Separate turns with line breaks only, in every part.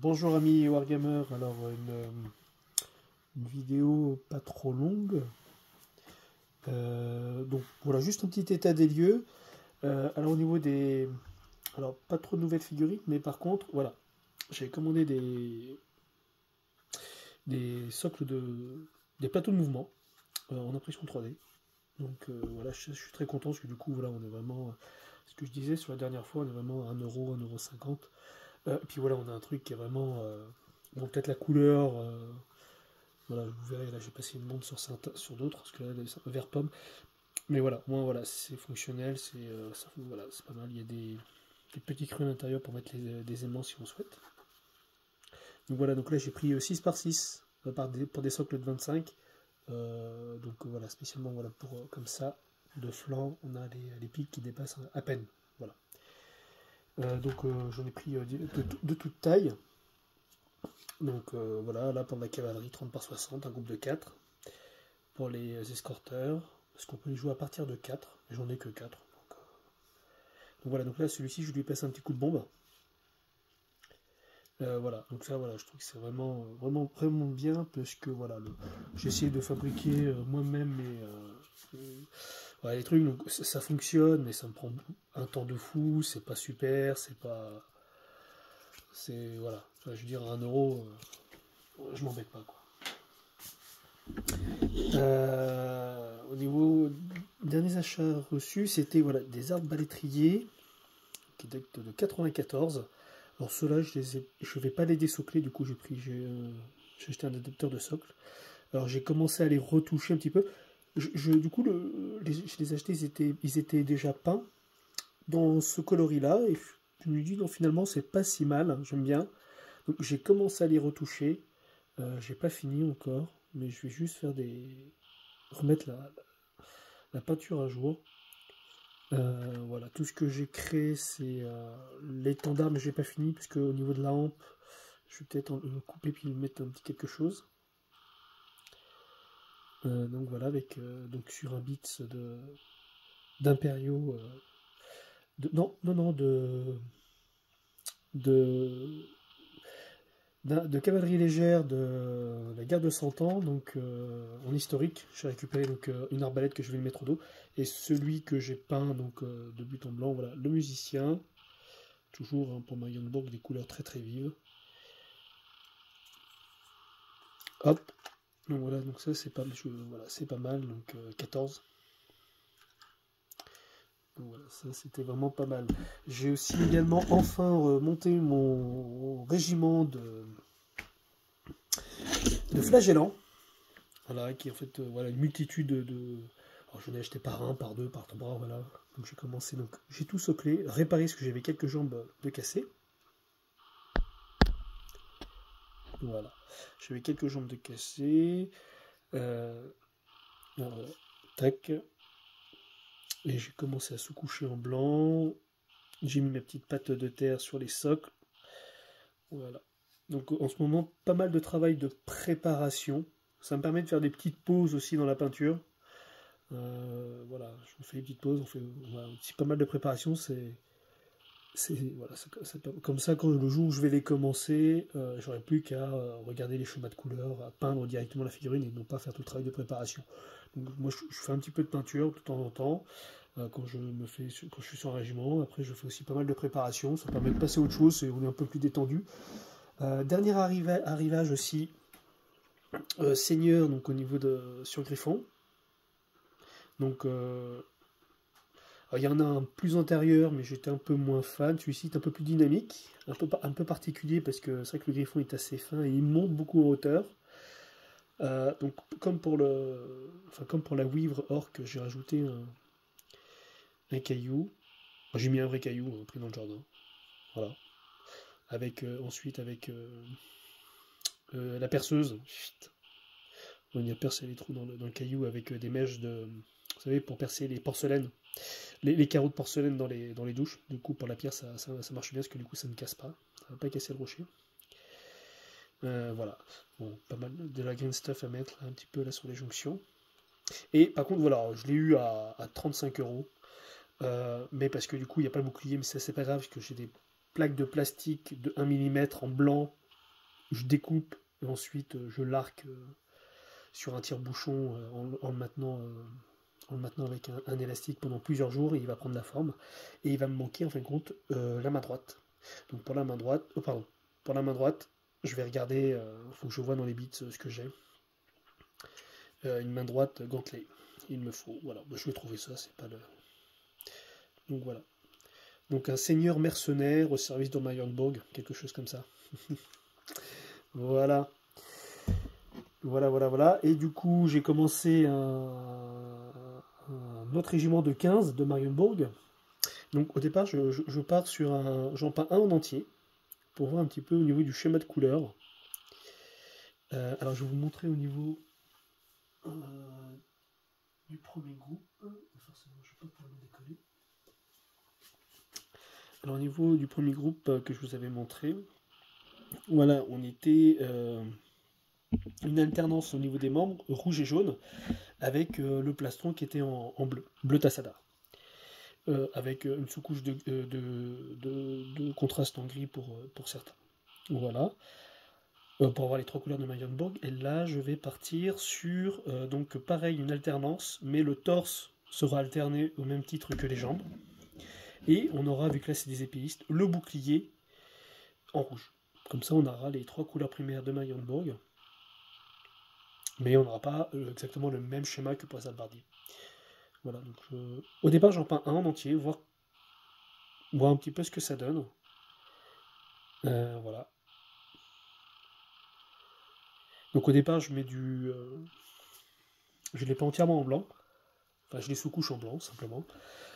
Bonjour amis Wargammer, alors une vidéo pas trop longue. Donc voilà, juste un petit état des lieux. Alors au niveau des... Alors pas trop de nouvelles figurines, mais par contre, voilà, j'ai commandé des socles des plateaux de mouvement en impression 3D. Donc voilà, je suis très content parce que du coup, voilà, on est vraiment... Ce que je disais sur la dernière fois, on est vraiment à 1 euro, 1,50 €. Et puis voilà, on a un truc qui est vraiment... bon, peut-être la couleur... voilà, vous verrez, là j'ai passé une montre sur d'autres, parce que là c'est un vert pomme. Mais voilà, moi voilà, c'est fonctionnel, voilà, c'est pas mal. Il y a des petits creux à l'intérieur pour mettre des aimants si on souhaite. Donc voilà, donc là j'ai pris 6 par 6 pour des socles de 25. Donc voilà, spécialement voilà, pour comme ça, de flanc, on a les pics qui dépassent à peine. Voilà. Donc j'en ai pris de toute taille. Donc voilà, là pour la cavalerie 30 par 60, un groupe de 4. Pour les escorteurs, parce qu'on peut les jouer à partir de 4, et j'en ai que 4. Donc voilà, donc là celui-ci je lui passe un petit coup de bombe. Voilà, donc ça voilà, je trouve que c'est vraiment bien, parce que voilà, j'ai essayé de fabriquer moi-même voilà, les trucs, donc ça fonctionne, mais ça me prend un temps de fou, c'est pas super, c'est pas... C'est... Voilà, je veux dire, à 1 euro, je m'embête pas, quoi. Au niveau derniers achats reçus, c'était voilà, des arbres balétriers qui datent de 94. Alors ceux-là, je ne vais pas les désocler, du coup j'ai acheté un adapteur de socle. Alors j'ai commencé à les retoucher un petit peu. Du coup, je les ai achetés, ils étaient déjà peints dans ce coloris-là, et je me dis non, finalement c'est pas si mal, hein, j'aime bien. Donc j'ai commencé à les retoucher. J'ai pas fini encore, mais je vais juste faire remettre la peinture à jour. Voilà, tout ce que j'ai créé, c'est l'étendard, mais j'ai pas fini, puisque au niveau de la hampe, je vais peut-être le couper puis mettre un petit quelque chose. Donc voilà, avec donc sur un bits d'impériaux, non, de, de cavalerie légère de la guerre de 100 ans, donc en historique. J'ai récupéré donc une arbalète que je vais lui mettre au dos, et celui que j'ai peint donc de but en blanc, voilà, le musicien, toujours hein, pour Marienbourg, des couleurs très très vives. Hop, donc voilà, donc ça c'est pas, voilà, c'est pas mal, donc 14. Donc voilà, ça c'était vraiment pas mal. J'ai aussi également enfin monté mon régiment de flagellants. Voilà, qui est en fait voilà, une multitude de. Alors j'en ai acheté par un, par deux, par trois, voilà. Donc j'ai commencé, donc j'ai tout soclé, réparé parce que j'avais quelques jambes de cassées. Voilà, j'avais quelques jambes de cassées. Voilà, tac. Et j'ai commencé à sous-coucher en blanc. J'ai mis mes petites pattes de terre sur les socles. Voilà. Donc en ce moment, pas mal de travail de préparation. Ça me permet de faire des petites pauses aussi dans la peinture. Voilà, je me fais des petites pauses, on fait voilà, aussi pas mal de préparation. Voilà, comme ça, quand le jour où je vais les commencer, j'aurai plus qu'à regarder les schémas de couleurs, à peindre directement la figurine et non pas faire tout le travail de préparation. Donc moi, je fais un petit peu de peinture de temps en temps quand je suis sur un régiment. Après, je fais aussi pas mal de préparation. Ça permet de passer à autre chose et on est un peu plus détendu. Dernier arrivage aussi, Seigneur, donc au niveau sur Griffon. Donc, il y en a un plus antérieur, mais j'étais un peu moins fan. Celui-ci est un peu plus dynamique, un peu particulier, parce que c'est vrai que le Griffon est assez fin et il monte beaucoup en hauteur. Donc, comme pour la Wivre Orque, j'ai rajouté un caillou. Enfin, j'ai mis un vrai caillou pris dans le jardin. Voilà. Ensuite, avec la perceuse. On y a percé les trous dans le caillou avec des mèches vous savez, pour percer les porcelaines, les carreaux de porcelaine dans les douches. Du coup, pour la pierre, ça marche bien parce que du coup, ça ne casse pas. Ça ne va pas casser le rocher. Voilà. Bon, pas mal de la green stuff à mettre un petit peu là sur les jonctions. Et par contre, voilà, je l'ai eu à 35 €. Mais parce que du coup, il n'y a pas le bouclier, mais ça, c'est pas grave parce que j'ai des plaques de plastique de 1 mm en blanc je découpe, et ensuite je l'arque sur un tire-bouchon en le maintenant avec un élastique pendant plusieurs jours, et il va prendre la forme, et il va me manquer en fin de compte la main droite. Donc pour la main droite, pour la main droite, je vais regarder, il faut que je vois dans les bits ce que j'ai. Une main droite gantelée. Il me faut, voilà, je vais trouver ça, c'est pas le... Donc voilà. Donc un seigneur mercenaire au service d'Ormaienborg, quelque chose comme ça. Voilà. Voilà. Et du coup, j'ai commencé un autre régiment de 15 de Marienborg. Donc au départ, je pars sur un... J'en peins un en entier, pour voir un petit peu au niveau du schéma de couleur. Alors je vais vous montrer au niveau du premier groupe. Forcément, je ne vais pas pouvoir le décoller. Alors au niveau du premier groupe que je vous avais montré, voilà, on était une alternance au niveau des membres, rouge et jaune, avec le plastron qui était en bleu, bleu Tassada. Avec une sous-couche de contraste en gris pour certains. Voilà. Pour avoir les trois couleurs de Marienborg. Et là, je vais partir sur, donc pareil, une alternance, mais le torse sera alterné au même titre que les jambes. Et on aura, vu que là c'est des épéistes, le bouclier en rouge. Comme ça, on aura les trois couleurs primaires de Marienborg. Mais on n'aura pas exactement le même schéma que pour les hallebardiers. Voilà, donc au départ j'en peins un en entier, voir un petit peu ce que ça donne. Voilà. Donc au départ je mets du... je les peins entièrement en blanc. Enfin je les sous-couche en blanc simplement.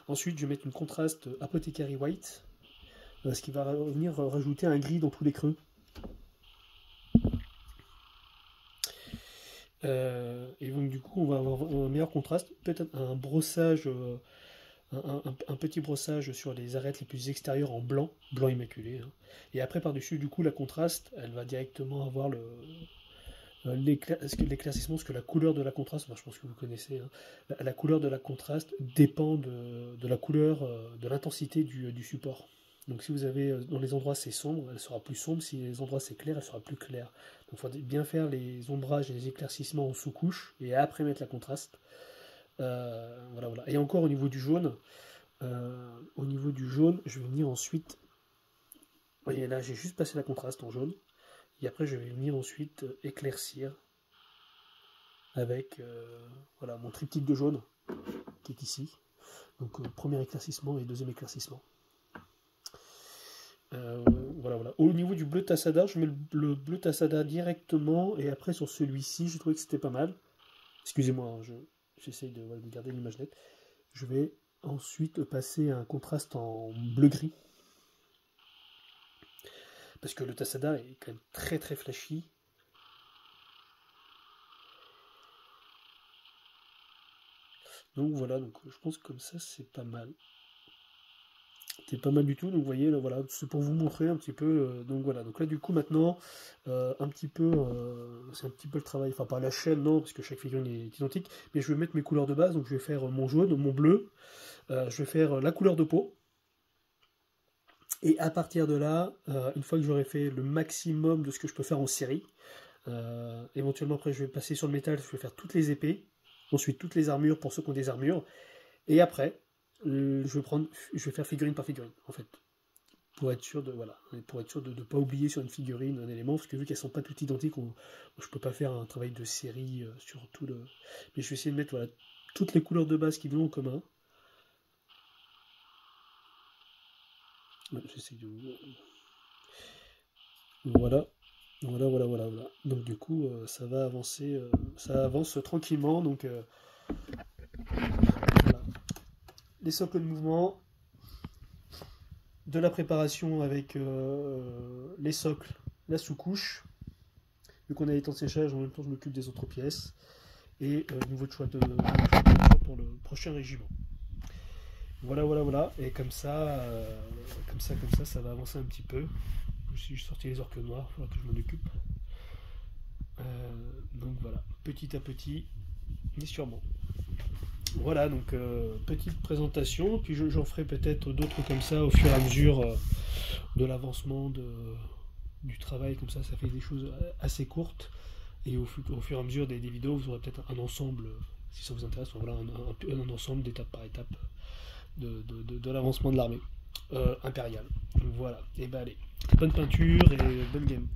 Ensuite je vais mettre une contraste Apothecary White, ce qui va venir rajouter un gris dans tous les creux. Et donc du coup on va avoir un meilleur contraste, peut-être un brossage, un petit brossage sur les arêtes les plus extérieures en blanc immaculé. Hein. Et après par-dessus du coup la contraste, elle va directement avoir l'éclaircissement, parce que la couleur de la contraste, enfin, je pense que vous connaissez, hein, la couleur de la contraste dépend de la couleur, de l'intensité du support. Donc si vous avez dans les endroits c'est sombre, elle sera plus sombre, si les endroits c'est clair, elle sera plus claire. Donc il faut bien faire les ombrages et les éclaircissements en sous-couche, et après mettre la contraste. Voilà. Et encore au niveau du jaune, je vais venir ensuite, vous voyez là j'ai juste passé la contraste en jaune, et après je vais venir ensuite éclaircir avec voilà, mon triptyque de jaune qui est ici. Donc premier éclaircissement et deuxième éclaircissement. Voilà. Au niveau du bleu Tassada, je mets le bleu Tassada directement, et après sur celui-ci, j'ai trouvé que c'était pas mal. Excusez-moi, hein, j'essaye de garder l'image nette. Je vais ensuite passer un contraste en bleu-gris. Parce que le Tassada est quand même très très flashy. Donc voilà, donc je pense que comme ça c'est pas mal. C'est pas mal du tout, donc vous voyez, là, voilà, c'est pour vous montrer un petit peu, donc voilà, donc là du coup maintenant, un petit peu, c'est un petit peu le travail, enfin pas à la chaîne, non, parce que chaque figurine est identique, mais je vais mettre mes couleurs de base, donc je vais faire mon jaune, mon bleu, je vais faire la couleur de peau, et à partir de là, une fois que j'aurai fait le maximum de ce que je peux faire en série, éventuellement après je vais passer sur le métal, je vais faire toutes les épées, ensuite toutes les armures pour ceux qui ont des armures, et après, je vais faire figurine par figurine, en fait, pour être sûr de ne pas oublier sur une figurine un élément, parce que vu qu'elles sont pas toutes identiques, je peux pas faire un travail de série sur tout le... Mais je vais essayer de mettre voilà, toutes les couleurs de base qui vont en commun. J'essaie de... Voilà. Donc du coup, ça va avancer, ça avance tranquillement, donc... Voilà. Les socles de mouvement, de la préparation avec les socles, la sous-couche, vu qu'on a les temps de séchage, en même temps je m'occupe des autres pièces, et nouveau choix pour le prochain régiment. Voilà, et comme ça, ça va avancer un petit peu. Je suis sorti les orques noirs, il faudra que je m'en occupe. Donc voilà, petit à petit, mais sûrement. Voilà, donc petite présentation, puis j'en ferai peut-être d'autres comme ça au fur et à mesure de l'avancement du travail comme ça fait des choses assez courtes. Et au fur et à mesure des vidéos, vous aurez peut-être un ensemble, si ça vous intéresse, voilà, un ensemble d'étape par étape de l'avancement de l'armée impériale. Voilà, et ben allez, bonne peinture et bonne game.